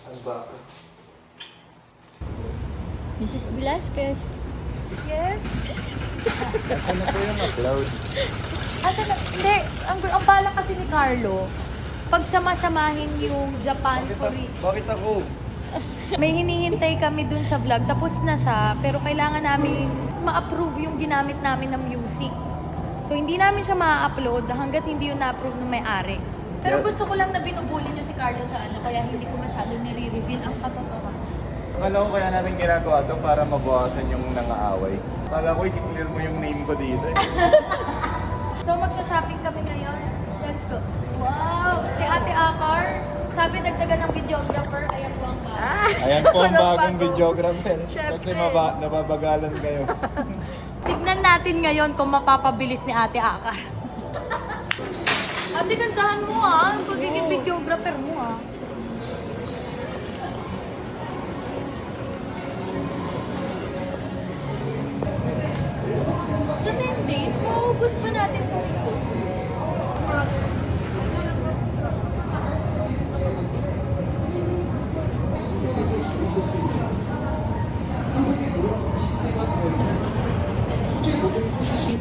Ang baka. Mrs. Velasquez. Yes. Ano po yung upload? Asa na? Hindi. Ang bala kasi ni Carlo, pag sama-samahin yung Japan, Korea. Bakit ako? May hinihintay kami dun sa vlog. Tapos na siya. Pero kailangan namin ma-approve yung ginamit namin ng music. So, hindi namin siya ma-upload hanggat hindi yun na-approve ng may-ari. Pero gusto ko lang na binubuli niyo si Carlo sa ano, kaya hindi ko masyado nire-reveal ang katotohanan. Akala ko kaya natin ginagawa to para mabawasan yung nangaaway. Akala ko i-clear mo yung name ko dito eh. So, magsha-shopping kami ngayon. Let's go. Wow! Si Ate Akar, sabi nagdagan ng videographer, ayan po ang bago. Ayan po ang Walang bagong bago. videographer. Syempre. Kasi nababagalan kayo. Tignan natin ngayon kung mapapabilis ni Ate Akar. Ate, gandahan mo ah. Ang pagiging videographer mo ah. Sa 10 days, maubos pa natin itong ito.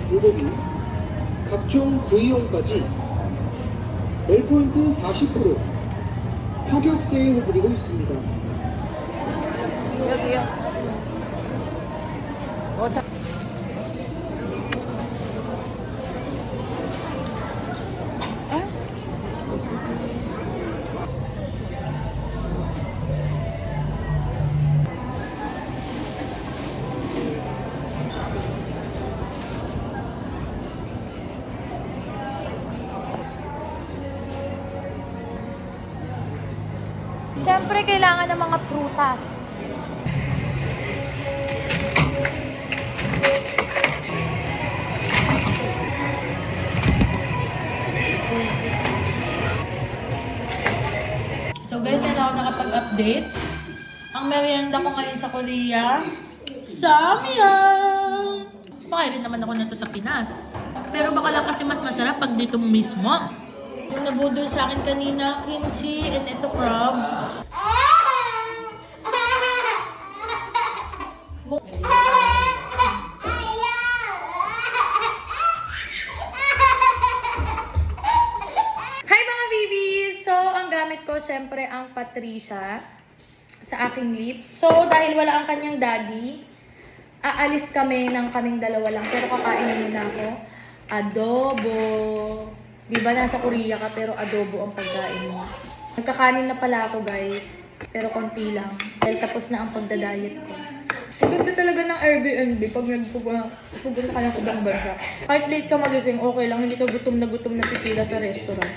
요금이 각종 부위용까지 웰포인트 40% 파격 세일해드리고 있습니다. 여기요. Siyempre, kailangan ng mga prutas. So guys, yan ako nakapag-update. Ang merienda ko ngayon sa Korea, Samyang! Pakainin naman ako na to sa Pinas. Pero baka lang kasi mas masarap pag dito mismo. Yung nabudol sa akin kanina, kimchi and ito crab. Hi mga babies! So, ang gamit ko syempre ang Patricia sa aking lips. So, dahil wala ang kanyang daddy, aalis kami ng kaming dalawa lang. Pero kakain muna ako. Adobo. Di ba nasa Korea ka pero adobo ang pagkain mo. Nagkakanin na pala ako guys. Pero konti lang. Dahil tapos na ang pagda-diet ko. Ang ganda talaga ng Airbnb pag nagpupunta ka ng ibang bansa. Kahit late ka magising, okay lang. Hindi ka gutom na pipila sa restaurant.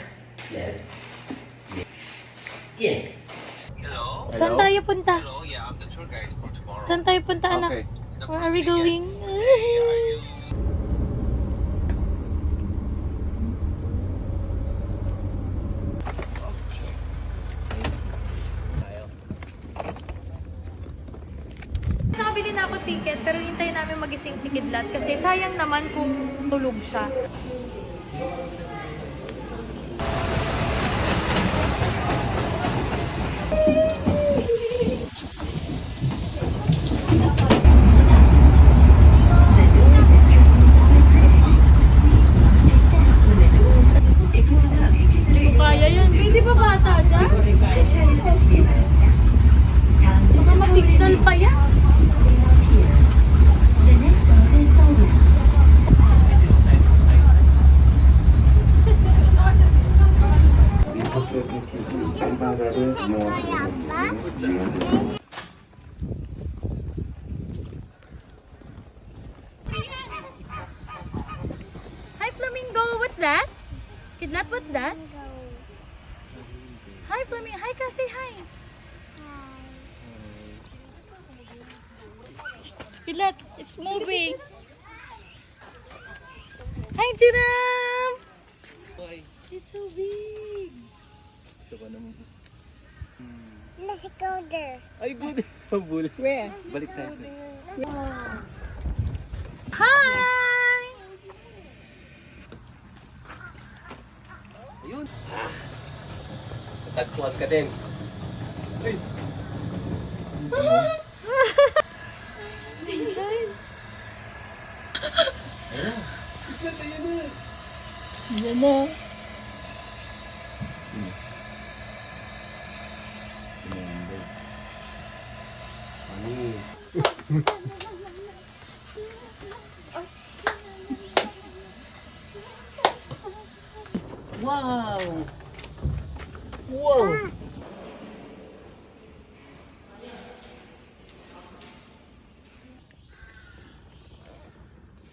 Yes. Yes. Saan tayo punta? Hello, yeah, I'm the tour guide for tomorrow. Saan tayo punta anak? Okay. Where are we going? Nakabili na ako ticket pero hintayin namin magising si Kidlat kasi sayang naman kung tulog siya. Kaya yun. Hindi ba bata dyan? Baka mapigtal pa yan. Hi Flamingo, what's that? Kidlat, what's that? Hi Flamingo, hi ka, say hi. Kidlat, it's moving. Hi Jiram! It's so big. Let's go there. Ay, good. Pabul. Where? Balik tayo. Hi! Tagpuan ka din. Ay, Yan na. Wow! Wow!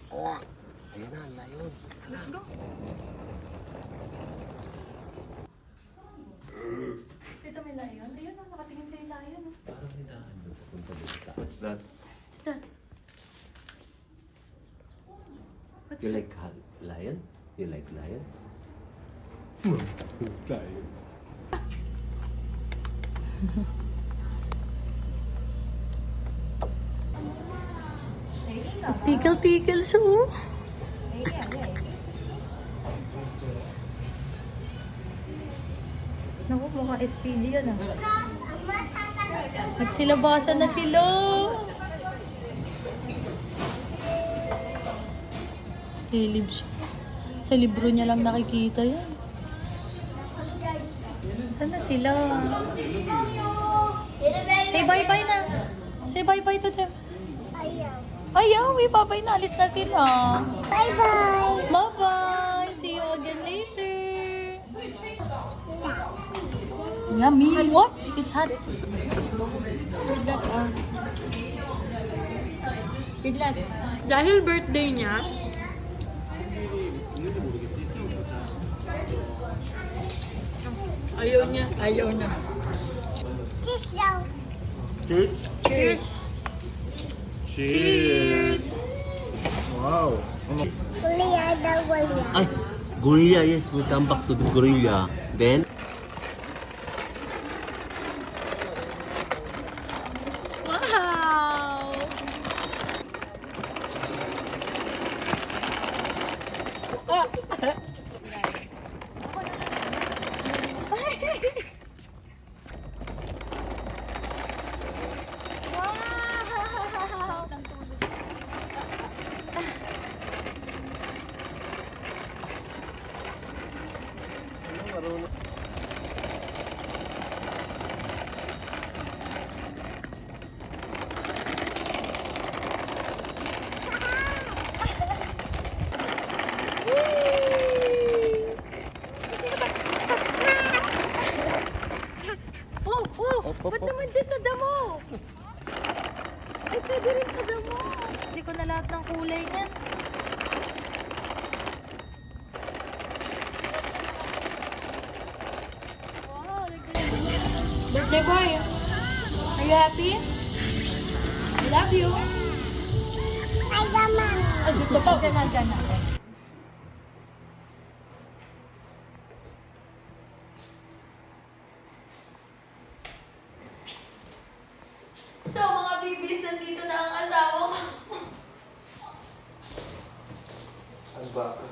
Oh, ayan na, layon. Tita, may layon. Ayun, nakatingin sa'yo layon. What's that? What's that? What's You that? like lion? You like lion? What's that? Tikil-tikil siya, oh. Naku, mukhang SPG yan, ah. Nagsilabasan na sila. Hilib siya. Sa libro niya lang nakikita yan. Saan na sila? Say bye-bye na. Say bye-bye to them. Ayaw, bye-bye na. Alis na sila. Bye-bye. Bye-bye. See you again later. Yummy. Whoops, it's hot. Pidlat, ah. Pidlat. Dahil birthday niya, ayaw niya. Ayaw niya. Kiss daw. Cheers. Cheers! Wow! Kuliya daw, kuliya. Ay, gorilla, yes, we come back to the gorilla. Then, Wow! Wow! Ba't naman dyan sa damo? Ay, pwede rin sa damo. Hindi ko na lahat ng kulay niyan. Wow, birthday boy, are you happy? I love you. Ay, gaman. Ay, dito pa, dyan na. So, mga bibis, nandito na ang asawa ko. Ang baka.